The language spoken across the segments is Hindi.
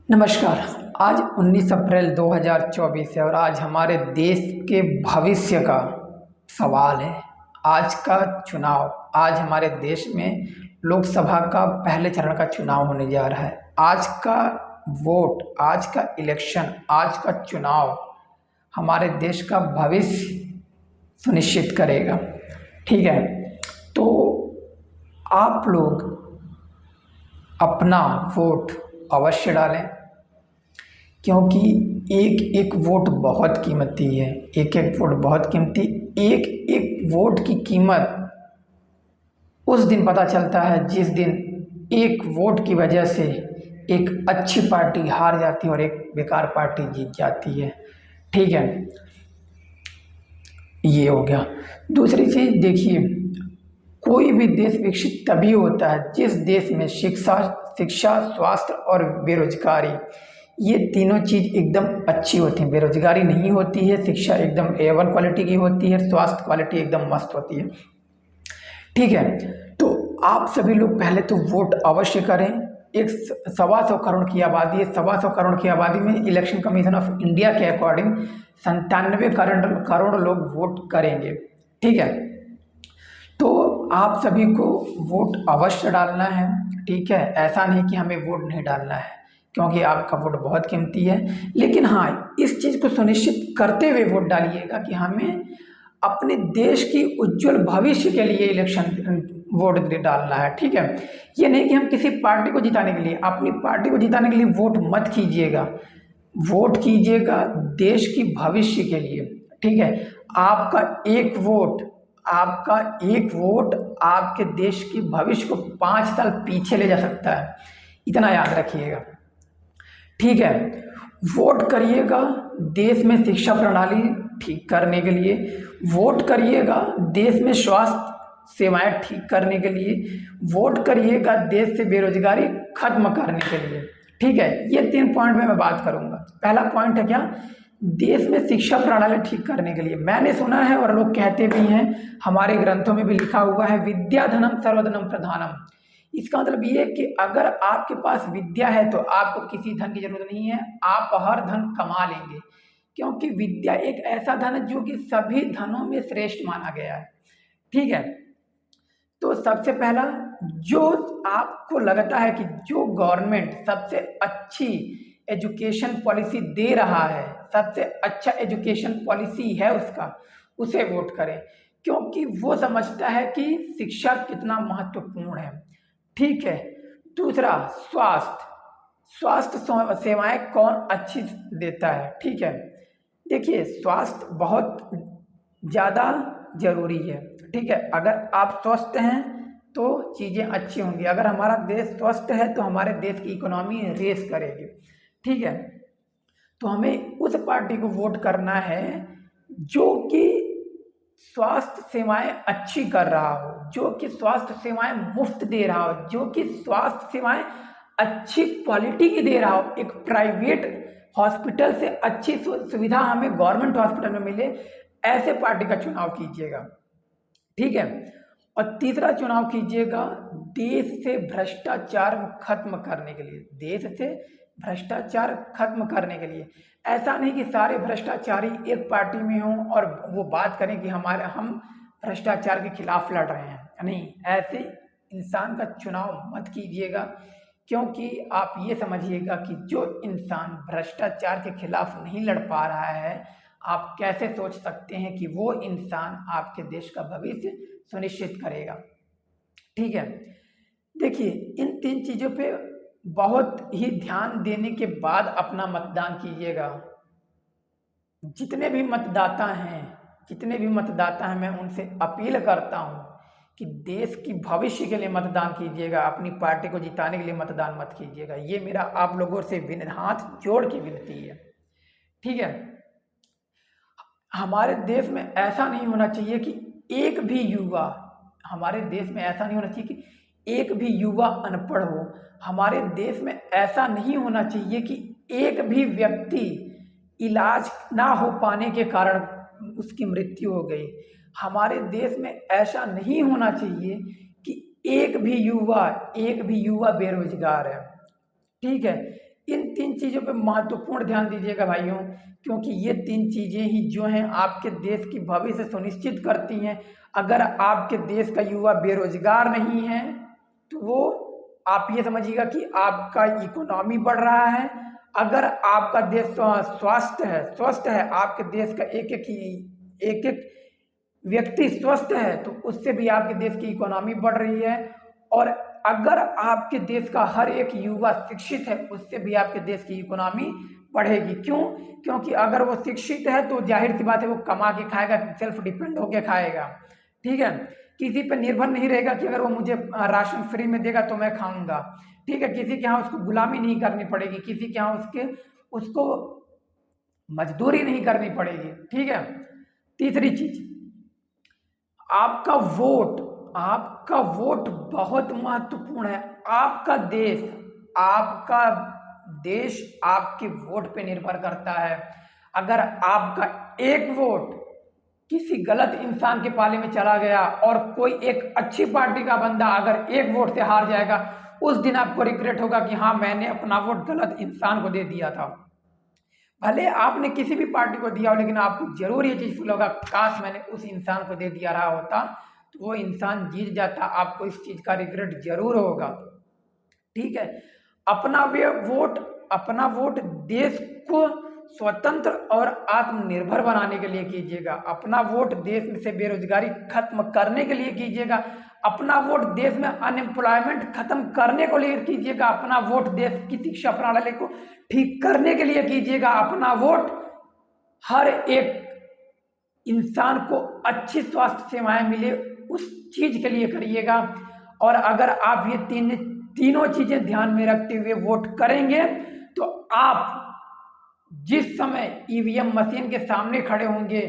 नमस्कार। आज 19 अप्रैल 2024 है और आज हमारे देश के भविष्य का सवाल है। आज का चुनाव, आज हमारे देश में लोकसभा का पहले चरण का चुनाव होने जा रहा है। आज का वोट, आज का इलेक्शन, आज का चुनाव हमारे देश का भविष्य सुनिश्चित करेगा। ठीक है, तो आप लोग अपना वोट अवश्य डालें, क्योंकि एक एक वोट बहुत कीमती है। एक एक वोट बहुत कीमती, एक एक वोट की कीमत उस दिन पता चलता है जिस दिन एक वोट की वजह से एक अच्छी पार्टी हार जाती है और एक बेकार पार्टी जीत जाती है। ठीक है, ये हो गया। दूसरी चीज़ देखिए, कोई भी देश विकसित तभी होता है जिस देश में शिक्षा, स्वास्थ्य और बेरोजगारी, ये तीनों चीज़ एकदम अच्छी होती हैं। बेरोजगारी नहीं होती है, शिक्षा एकदम A1 क्वालिटी की होती है, स्वास्थ्य क्वालिटी एकदम मस्त होती है। ठीक है, तो आप सभी लोग पहले तो वोट अवश्य करें। एक 125 करोड़ की आबादी है। 125 करोड़ की आबादी में इलेक्शन कमीशन ऑफ इंडिया के अकॉर्डिंग 97 करोड़ लोग वोट करेंगे। ठीक है, तो आप सभी को वोट अवश्य डालना है। ठीक है, ऐसा नहीं कि हमें वोट नहीं डालना है, क्योंकि आपका वोट बहुत कीमती है। लेकिन हाँ, इस चीज़ को सुनिश्चित करते हुए वोट डालिएगा कि हमें अपने देश की उज्जवल भविष्य के लिए इलेक्शन वोट डालना है। ठीक है, ये नहीं कि हम किसी पार्टी को जिताने के लिए, अपनी पार्टी को जिताने के लिए वोट मत कीजिएगा। वोट कीजिएगा देश की भविष्य के लिए। ठीक है, आपका एक वोट, आपका एक वोट आपके देश की भविष्य को 5 साल पीछे ले जा सकता है, इतना याद रखिएगा। ठीक है, वोट करिएगा देश में शिक्षा प्रणाली ठीक करने के लिए, वोट करिएगा देश में स्वास्थ्य सेवाएं ठीक करने के लिए, वोट करिएगा देश से बेरोजगारी खत्म करने के लिए। ठीक है, ये 3 पॉइंट में मैं बात करूंगा। पहला पॉइंट है क्या, देश में शिक्षा प्रणाली ठीक करने के लिए। मैंने सुना है और लोग कहते भी हैं, हमारे ग्रंथों में भी लिखा हुआ है, विद्या धनम सर्वधनम प्रधानम। इसका मतलब ये कि अगर आपके पास विद्या है तो आपको किसी धन की जरूरत नहीं है, आप हर धन कमा लेंगे, क्योंकि विद्या एक ऐसा धन है जो कि सभी धनों में श्रेष्ठ माना गया है। ठीक है, तो सबसे पहला, जो आपको लगता है कि जो गवर्नमेंट सबसे अच्छी एजुकेशन पॉलिसी दे रहा है, सबसे अच्छा एजुकेशन पॉलिसी है उसका, उसे वोट करें, क्योंकि वो समझता है कि शिक्षा कितना महत्वपूर्ण है। ठीक है, दूसरा, स्वास्थ्य सेवाएं कौन अच्छी देता है। ठीक है, देखिए, स्वास्थ्य बहुत ज़्यादा जरूरी है। ठीक है, अगर आप स्वस्थ हैं तो चीज़ें अच्छी होंगी। अगर हमारा देश स्वस्थ है तो हमारे देश की इकोनॉमी रेस करेगी। ठीक है, तो हमें उस पार्टी को वोट करना है जो कि स्वास्थ्य सेवाएं अच्छी कर रहा हो, जो कि स्वास्थ्य सेवाएं मुफ्त दे रहा हो, जो कि स्वास्थ्य सेवाएं अच्छी क्वालिटी की दे रहा हो। एक प्राइवेट हॉस्पिटल से अच्छी सुविधा हमें गवर्नमेंट हॉस्पिटल में मिले, ऐसे पार्टी का चुनाव कीजिएगा। ठीक है, और तीसरा चुनाव कीजिएगा देश से भ्रष्टाचार खत्म करने के लिए। देश से भ्रष्टाचार खत्म करने के लिए, ऐसा नहीं कि सारे भ्रष्टाचारी एक पार्टी में हों और वो बात करें कि हम भ्रष्टाचार के खिलाफ लड़ रहे हैं। नहीं, ऐसे इंसान का चुनाव मत कीजिएगा, क्योंकि आप ये समझिएगा कि जो इंसान भ्रष्टाचार के खिलाफ नहीं लड़ पा रहा है, आप कैसे सोच सकते हैं कि वो इंसान आपके देश का भविष्य सुनिश्चित करेगा। ठीक है, देखिए, इन 3 चीज़ों पे बहुत ही ध्यान देने के बाद अपना मतदान कीजिएगा। जितने भी मतदाता हैं, मैं उनसे अपील करता हूँ कि देश की भविष्य के लिए मतदान कीजिएगा, अपनी पार्टी को जिताने के लिए मतदान मत कीजिएगा। ये मेरा आप लोगों से हाथ जोड़ के विनती है। ठीक है, हमारे देश में ऐसा नहीं होना चाहिए कि एक भी युवा, हमारे देश में ऐसा नहीं होना चाहिए कि एक भी युवा अनपढ़ हो। हमारे देश में ऐसा नहीं होना चाहिए कि एक भी व्यक्ति इलाज ना हो पाने के कारण उसकी मृत्यु हो गई। हमारे देश में ऐसा नहीं होना चाहिए कि एक भी युवा बेरोजगार है। ठीक है, इन 3 चीज़ों पे महत्वपूर्ण ध्यान दीजिएगा भाइयों, क्योंकि ये 3 चीज़ें ही जो हैं आपके देश की भविष्य सुनिश्चित करती हैं। अगर आपके देश का युवा बेरोजगार नहीं है तो वो आप ये समझिएगा कि आपका इकोनॉमी बढ़ रहा है। अगर आपका देश स्वस्थ है, आपके देश का एक एक व्यक्ति स्वस्थ है तो उससे भी आपके देश की इकोनॉमी बढ़ रही है। और अगर आपके देश का हर एक युवा शिक्षित है उससे भी आपके देश की इकोनॉमी बढ़ेगी। क्यों? क्योंकि अगर वो शिक्षित है तो जाहिर सी बात है वो कमा के खाएगा, सेल्फ डिपेंड होके खाएगा। ठीक है, किसी पे निर्भर नहीं रहेगा कि अगर वो मुझे राशन फ्री में देगा तो मैं खाऊंगा। ठीक है, किसी के यहाँ उसको गुलामी नहीं करनी पड़ेगी, किसी के यहाँ उसको मजदूरी नहीं करनी पड़ेगी। ठीक है, तीसरी चीज, आपका वोट बहुत महत्वपूर्ण है। आपका देश आपके वोट पे निर्भर करता है। अगर आपका एक वोट किसी गलत इंसान के पाले में चला गया और कोई एक अच्छी पार्टी का बंदा अगर एक वोट से हार जाएगा, उस दिन आपको रिग्रेट होगा कि हाँ मैंने अपना वोट गलत इंसान को दे दिया था। भले आपने किसी भी पार्टी को दिया हो लेकिन आपको जरूर ये चीज फील होगा काश मैंने उस इंसान को दे दिया रहा होता तो वो इंसान जीत जाता। आपको इस चीज का रिग्रेट जरूर होगा। ठीक है, अपना वोट देश को स्वतंत्र और आत्मनिर्भर बनाने के लिए कीजिएगा। अपना वोट देश में से बेरोजगारी खत्म करने के लिए कीजिएगा। अपना वोट देश में अनएम्प्लॉयमेंट खत्म करने को लिए कीजिएगा। अपना वोट देश की शिक्षा प्रणाली को ठीक करने के लिए कीजिएगा। अपना वोट हर एक इंसान को अच्छी स्वास्थ्य सेवाएं मिले उस चीज के लिए करिएगा। और अगर आप ये तीनों चीजें ध्यान में रखते हुए वोट करेंगे तो आप जिस समय ईवीएम मशीन के सामने खड़े होंगे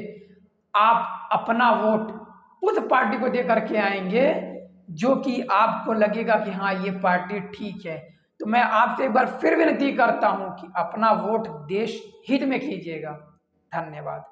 आप अपना वोट उस पार्टी को दे करके आएंगे जो कि आपको लगेगा कि हाँ ये पार्टी ठीक है। तो मैं आपसे एक बार फिर विनती करता हूं कि अपना वोट देश हित में कीजिएगा। धन्यवाद।